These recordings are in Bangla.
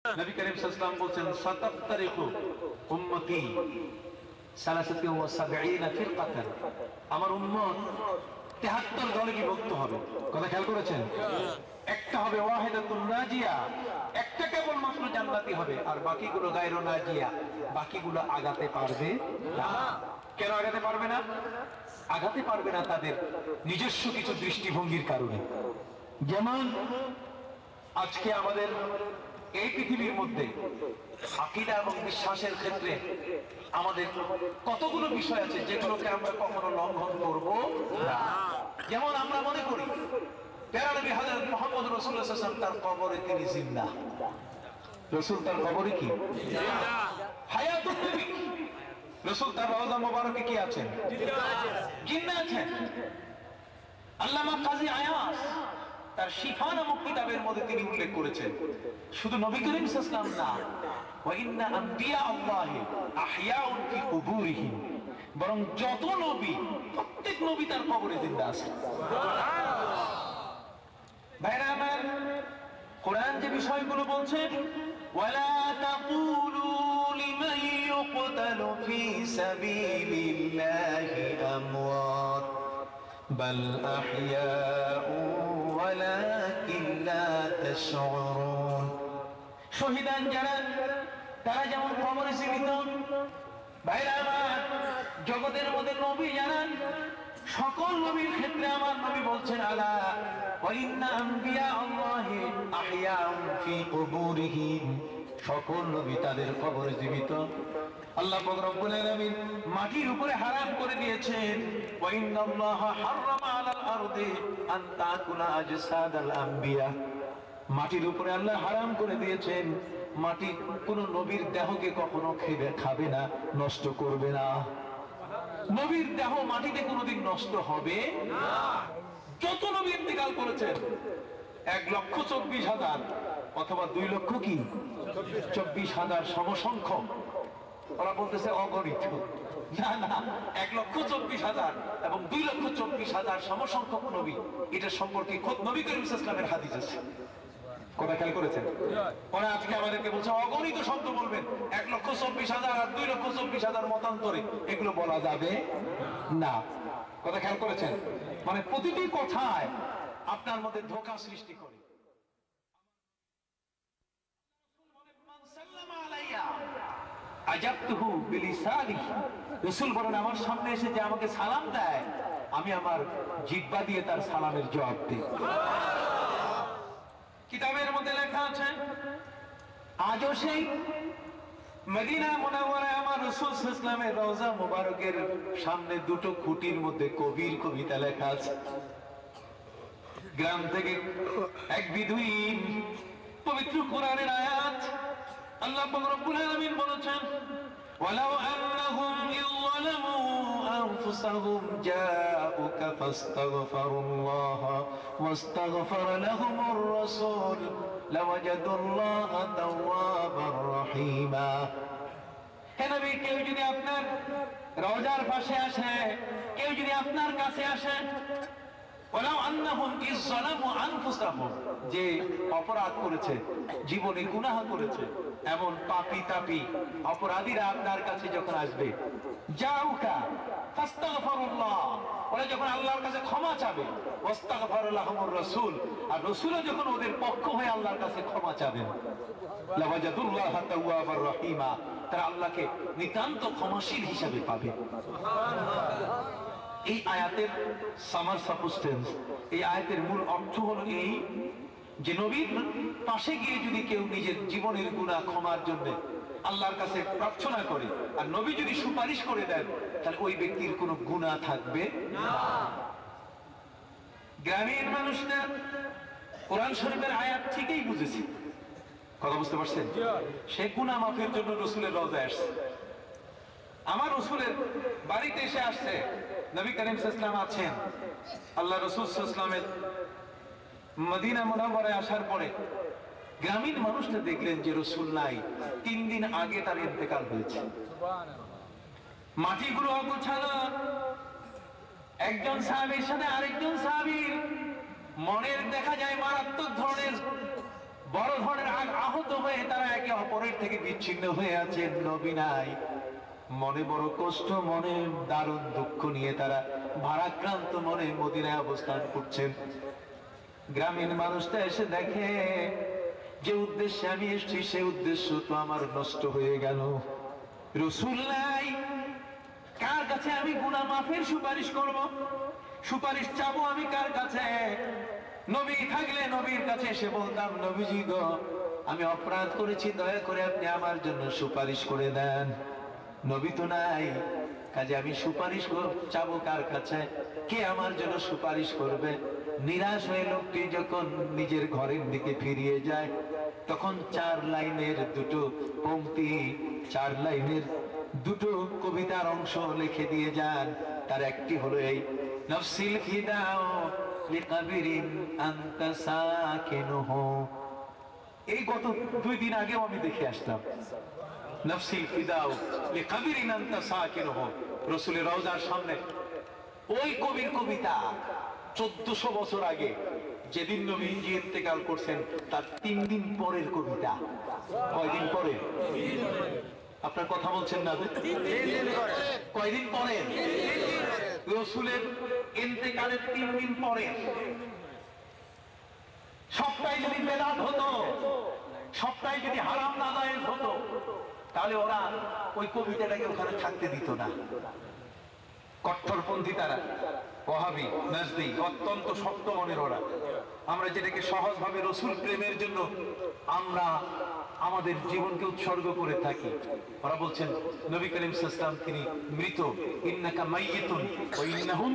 নবী করিম সাল্লাল্লাহু আলাইহি ওয়াসাল্লাম বলেন সাতাফতারিকু উম্মতি 73 ফিরকাতান, আমার উম্মত 73 দলে বিভক্ত হবে। কথা খেয়াল করেছেন? একটা হবে ওয়াহিদাতুন নাজিয়া, একটা কেবল মাত্র জান্নাতি হবে, আর বাকিগুলো গায়রু নাজিয়া, বাকিগুলো আগাতে পারবে না। কেন আগাতে পারবে না? আগাতে পারবে না তাদের নিজস্ব কিছু দৃষ্টিভঙ্গির কারণে। যেমন আজকে আমাদের এই পৃথিবীর মধ্যে আকীদা এবং বিশ্বাসের ক্ষেত্রে আমাদের কতগুলো বিষয় আছে যেগুলোকে আমরা কখনো লঙ্ঘন করব না। যেমন আমরা মনে করি প্যারা নবী হযরত মুহাম্মদ রাসূলুল্লাহ সাল্লাল্লাহু আলাইহি ওয়াসাল্লাম তার কবরে তিনি জিন্দা। রাসূল তার কবরে কি জিন্দা? হায়াতুন নবী। রাসূল তার রওজা মোবারকে কি আছেন? জিন্দা আছেন। আল্লামা কাজী আয়াস তার শিফা নামক কিতাবের মধ্যে তিনি উল্লেখ করেছেন শুধু নবী করিম সাল্লাল্লাহু আলাইহি ওয়াসাল্লাম না, ওয়া ইন্না আম্বিয়া আল্লাহি আহইয়াউন ফি কুবুরিহিম, বরং যত নবী প্রত্যেক নবী তার কবরে জিন্দা আছে। সুবহানাল্লাহ। ভাইরা আমার, কোরআন যে বিষয়গুলো বলছে ওয়ালা তাকুলু লিমান ইউকতালু ফি সাবিলিল্লাহি আমওয়াত বাল আহইয়াউ ওয়ালাকিন লা তাশউরুন। শহীদান যারা তারা যেমন কবরে জীবিত, ভাইরা আমার, জগতের মধ্যে নবী জানান সকল নবীর ক্ষেত্রে আমার নবী বলছেন আলা ওয়া ইন্না আম্বিয়া আল্লাহি আহইয়াউন ফি কুবুরিহিম, সকল নবী তাদের কবরে জীবিত। আল্লাহ পাক রব্বুল আলামিন মাটির উপরে হারাম করে দিয়েছেন ওয়া ইন্নাল্লাহা হারামা আলাল আরদি আন তাকুলা আজসাদাল আম্বিয়া, মাটির উপরে আল্লাহ হারাম করে দিয়েছেন মাটি কোন নবীর দেহকে কখনো খাবে না, নষ্ট করবে না। নবীর দেহ মাটিতে কোনোদিন নষ্ট হবে না। যত নবী ইন্তেকাল করেছেন 1,24,000 অথবা 2 লক্ষ কি 24,000 সমসংখ্যক, ওরা বলতেছে অগণিত। না না, 1,24,000 এবং 2,24,000 সমসংখ্যক নবী, এটা সম্পর্কে খোদ নবী করিম সাল্লাল্লাহু আলাইহি ওয়াসাল্লামের হাদিস আছে। কথা খেয়াল করেছেন? ওরা আজকে আমাদেরকে বলছে অগণিত শব্দ বলবেন, 1,24,000 আর 2,24,000 মতান্তরে, এগুলো বলা যাবে না। কথা খেয়াল করেছেন? মানে প্রতিটি কথায় আপনার মধ্যে ধোঁকা সৃষ্টি করে। আজাবতুহু বিলিসানিহি, রাসূল বলেন আমার সামনে এসে যে আমাকে সালাম দেয়, আমি আমার জিহ্বা দিয়ে তার সালামের জবাব দিই। কিতাবের মধ্যে লেখা আছে আজও সেই মদিনা মুনাওয়ারায় আমার রাসূল সাল্লাল্লাহু আলাইহি ওয়াসাল্লামের রওজা মুবারকের সামনে দুটো খুঁটির মধ্যে কবির কবিতা লেখা আছে। গ্রাম থেকে এক বিদুইন পবিত্র কোরআনের আয়াত আল্লাহ পাক রব্বুল আলামিন বলেছেন ওয়ালাউ আন্নাহুম ইযলামু আনফুসাহুম জাউকা ফাস্তাগফিরুল্লাহ ওয়াস্তাগফারা লাহুমুর রাসূল লাওয়াজাদুল্লাহা তাওয়াবার রহিমা। হে নবী, কেউ যদি আপনার রওজার পাশে আসে, কেউ যদি আপনার কাছে আসে, ওয়ালাউ আন্নাহুম ইযলামু আনফুসাহুম, যে অপরাধ করেছে, জীবনে গুনাহ করেছে, এমন পাপী তাপী অপরাধীরা আপনার কাছে যখন আসবে, জাউকা ফাস্তাগফিরুল্লাহ, ওরা যখন আল্লাহর কাছে ক্ষমা চাবে, ওয়াস্তাগফারা লাহুমুর রাসূল, আর রাসূলও যখন ওদের পক্ষ হয়ে আল্লাহর কাছে ক্ষমা চাবেন, লাওয়াজাদুল্লাহা তাওয়াবার রহিমা, তারা আল্লাহকে নিতান্ত ক্ষমাশীল হিসাবে পাবে। এই আয়াতের সামার সাবস্টেন্স, এই আয়াতের মূল অর্থ হলো এই যে নবীর পাশে গিয়ে যদি কেউ নিজের জীবনের গুনাহ ক্ষমার জন্য আল্লাহর কাছে প্রার্থনা করে, আর নবী যদি সুপারিশ করে দেন, তাহলে ওই ব্যক্তির কোনো গুনাহ থাকবে না। গ্রামের মানুষরা কোরআন শরীফের আয়াত ঠিকই বুঝেছে। কথা বুঝতে পারছেন? সে গুনাহ মাফের জন্য রাসূলের রওজায় আসছে। আমার রাসূলের বাড়িতে এসে আসছে, নবী করিম সাল্লাল্লাহু আলাইহি ওয়াসাল্লাম আছেন। আল্লাহ রাসূল সাল্লাল্লাহু আলাইহি ওয়াসাল্লামের মদিনা মুনাওয়ারায় আসার পরে গ্রামীণ মানুষরা দেখলেন যে রাসূল নাই, 3 দিন আগে তার ইন্তেকাল হয়েছে। মাটিগুলো অগোছালো, একজন সাহাবীর সাথে আরেকজন সাহাবীর মনের দেখা যায় মারাত্মক ধরনের বড় ধরনের আহত হয়ে তারা একে অপরের থেকে বিচ্ছিন্ন হয়ে আছেন, নবী নাই। মনে বড় কষ্ট, মনে দারুণ দুঃখ নিয়ে তারা ভারাক্রান্ত মনে মদিনায় অবস্থান করছেন। গ্রামীণ মানুষটা এসে দেখে যে উদ্দেশ্যে আমি এসেছি সে উদ্দেশ্য তো আমার নষ্ট হয়ে গেল। রাসূল নাই, কার কাছে আমি গুনাহ মাফের সুপারিশ করব? সুপারিশ চাবো আমি কার কাছে? নবী থাকলে নবীর কাছে এসে বলতাম, নবীজি গো, আমি অপরাধ করেছি, দয়া করে আপনি আমার জন্য সুপারিশ করে দেন। নবী তো নাই, কাজে আমি সুপারিশ চাবো কার কাছে? কে আমার জন্য সুপারিশ করবে? নিরাশ হয়ে লোকটি যখন নিজের ঘরের দিকে ফিরিয়ে যায়, তখন 4 লাইনের দুটো পংক্তি, 4 লাইনের দুটো কবিতার অংশ লিখে দিয়ে যান। তার একটি হলো এই, নফসিল ফিদাও লিকাবিরিন আনতা সাকিনুহু। এই গত 2 দিন আগেও আমি দেখে আসলাম, নফসিল ফিদাও লিকাবিরিন আনতা সাকিনুহু, রাসূলের রওজার সামনে ওই কবির কবিতা 1400 বছর আগে, যেদিন নবী ইন্তেকাল করছেন তার 3 দিন পরের কবিতা। কয়দিন পরে? আপনার কথা বলছেন না? কয়দিন পরে? রাসূলের ইন্তেকালের 3 দিন পরে। সবটাই যদি বেদাত হতো, সবটাই যদি হারাম নাজায়েজ হতো, তাহলে ওরা ওই কবিতাটাকে ওখানে থাকতে দিত না। কট্টরপন্থী তারা, ওয়াহাবি, নাজদি, অত্যন্ত শক্ত মনের ওরা। আমরা যেটাকে সহজভাবে রাসূল প্রেমের জন্য আমরা আমাদের জীবনকে উৎসর্গ করে থাকি, ওরা বলছেন নবী করিম সাল্লাল্লাহু আলাইহি ওয়াসাল্লাম তিনি মৃত, ইন্নাকা মাইয়িতুন ওয়া ইন্নাহুম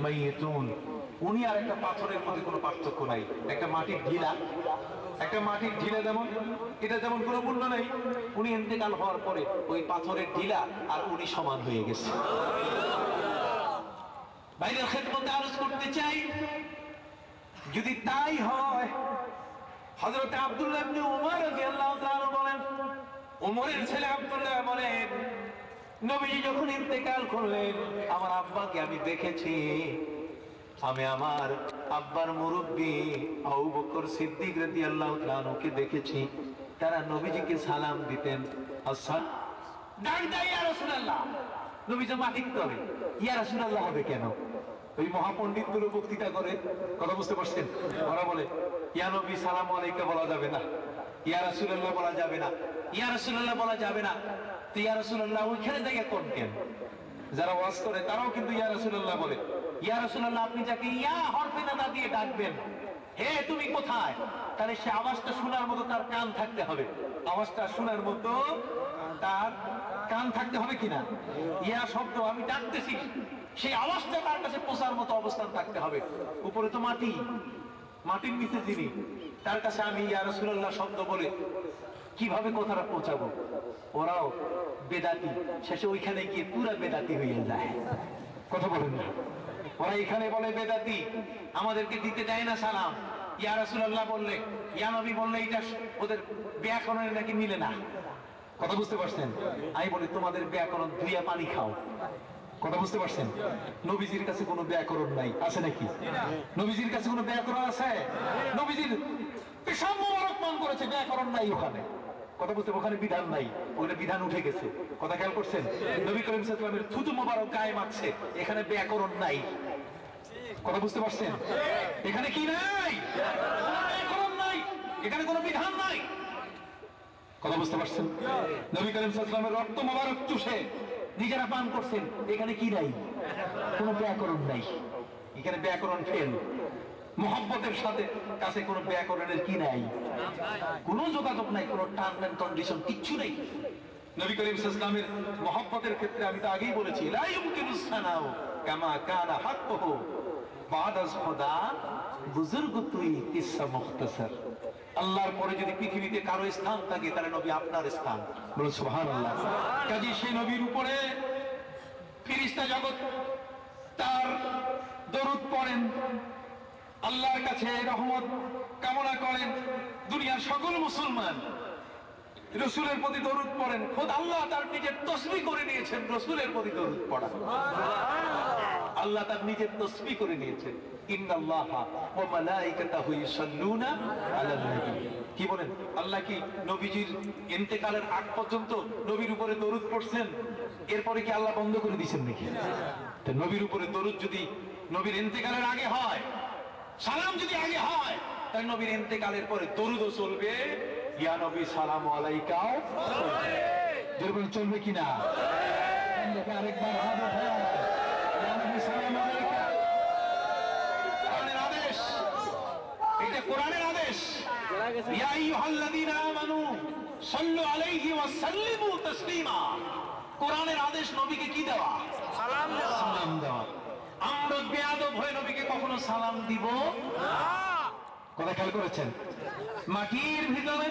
মাইয়িতুন। উনি আর একটা পাথরের মধ্যে কোনো পার্থক্য নাই। একটা মাটির ঢিলা, একটা মাটির ঢিলা যেমন, এটা যেমন কোনো মূল্য নাই, উনি ইন্তেকাল হওয়ার পরে ওই পাথরের ঢিলা আর উনি সমান হয়ে গেছে। বাইরের খেদমতে আরজ করতে চাই, যদি তাই হয়, হযরত আব্দুল্লাহ ইবনে উমর রাদিয়াল্লাহু তাআলা বলেন, উমরের ছেলে আব্দুল্লাহ বলেন, নবীজি যখন ইন্তেকাল করলেন, আমার আব্বাকে আমি দেখেছি। আমি আমার আব্বার মুরব্বি আবু বকর সিদ্দিক রাদিয়াল্লাহু তাআলা আনহুকে দেখেছি, তারা নবীজিকে সালাম দিতেন। আসসালাম ডাক দেয়, ইয়া রাসূলুল্লাহ। নবীজি মাটিক করে, ইয়া রাসূলুল্লাহ হবে কেন? ওই মহাপণ্ডিত গুলো বক্তৃতা করে, কথা বুঝতে পারছেন? ওরা বলে ইয়া নবী সালাম আলাইকা বলা যাবে না, ইয়া রাসূলুল্লাহ বলা যাবে না, ইয়া রাসূলুল্লাহ বলা যাবে না। তো ইয়া রাসূলুল্লাহ ওইখানে থেকে কোন কেন? যারা ওয়াজ করে তারাও কিন্তু ইয়া রাসূলুল্লাহ বলে। ইয়া রাসূলুল্লাহ আপনি যাকে ইয়া হরফে নাদা দিয়ে ডাকবেন, হে তুমি কোথায়, তাহলে সে আওয়াজটা শোনার মতো তার কান থাকতে হবে। আওয়াজটা শোনার মতো তার কান থাকতে হবে কিনা? ইয়া শব্দ আমি ডাকতেছি, সেই আওয়াজটা তার কাছে পৌঁছার মতো অবস্থান থাকতে হবে। উপরে তো মাটি, মাটির নিচে যিনি, তার কাছে আমি ইয়া রাসূলুল্লাহ শব্দ বলে কিভাবে কথাটা পৌঁছাবো? ওরাও বেদাতি, শেষে ওইখানে গিয়ে পুরা বেদাতি হয়ে যায়। কথা বলেন না? ওরা এখানে বলে বেদাতি, আমাদেরকে দিতে দেয় না সালাম। ইয়া রাসূলুল্লাহ বললে, ইয়া নবী বললে, এটা ওদের ব্যাকরণের নাকি মিলে না। কথা বুঝতে পারছেন? আমি বলি তোমাদের ব্যাকরণ ধুইয়া পানি খাও। কথা বুঝতে পারছেন? নবীজির কাছে কোনো ব্যাকরণ নাই, আছে নাকি? নবীজির কাছে কোনো ব্যাকরণ আছে? নবীজির পেশাব মোবারক পান করেছে, ব্যাকরণ নাই ওখানে। কথা বুঝতে, ওখানে বিধান নাই, ওখানে বিধান উঠে গেছে। কথা খেয়াল করছেন? নবী করিম সাল্লাল্লাহু আলাইহি ওয়াসাল্লামের থুতু মোবারক গায়ে মাখছে, এখানে ব্যাকরণ নাই। কথা বুঝতে পারছেন? এখানে কি নাই? ব্যাকরণ নাই, এখানে কোনো বিধান নাই। কথা বুঝতে পারছেন? নবী করিম সাল্লাল্লাহু আলাইহি ওয়াসাল্লামের রক্ত মোবারক চুষে নিজেরা পান করছেন, এখানে কি নাই? কোনো ব্যাকরণ নাই, এখানে ব্যাকরণ ফেল। মুহাব্বতের সাথে কাছে কোনো ব্যাকরণের কি নাই? কোনো যোগাযোগ নাই, কোনো টার্ম এন্ড কন্ডিশন কিচ্ছু নেই। নবী করিম সাল্লাল্লাহু আলাইহি ওয়াসাল্লামের মুহাব্বতের ক্ষেত্রে আমি তো আগেই বলেছি, লা ইউমকিনুস সানাউ কামা কানা হাক্কুহু বাদাস খুদা বুজুর্গ তুই কিসসা মুখতাসার। আল্লাহর পরে যদি পৃথিবীতে কারো স্থান থাকে, তাহলে নবী আপনার স্থান। বলুন সুবহানাল্লাহ। কাজী সেই নবীর উপরে ফেরেশতা জগৎ তার দরুদ পড়েন, আল্লাহর কাছে রহমত কামনা করেন। দুনিয়ার সকল মুসলমান রাসূলের প্রতি দরুদ পড়েন। খোদ আল্লাহ তার নিজের তসবিহ করে নিয়েছেন রাসূলের প্রতি দরুদ পড়া। আল্লাহ তার নিজের তসবিহ করে নিয়েছেন, ইন্নাল্লাহা ওয়া মালাইকাতাহু ইউসাল্লুনা আলান নবী। কি বলেন, আল্লাহ কি নবীজির ইন্তেকালের আগ পর্যন্ত নবীর উপরে দরুদ পড়ছেন? এরপরে কি আল্লাহ বন্ধ করে দিয়েছেন নাকি? তো নবীর উপরে দরুদ যদি নবীর ইন্তেকালের আগে হয়, সালাম যদি আগে হয়, তাহলে নবীর ইন্তেকালের পরে দরুদও চলবে, ইয়া নবী সালামু আলাইকা যেরকম চলবে কিনা? আরেকবার হাত উঠায়, ইয়া নবী সালামু আলাইকা। কোরআনের আদেশ, এটা কোরআনের আদেশ। ইয়া আইয়ুহাল্লাযীনা আমানু সাল্লু আলাইহি ওয়া সাল্লিমু তাসলিমা। কোরআনের আদেশ নবীকে কি দেওয়া? সালাম দেওয়া। সালাম দেওয়া। আমরা বেয়াদব হয়ে নবীকে কখনো সালাম দিব না। কথা খেয়াল করেছেন? মাটির ভিতরে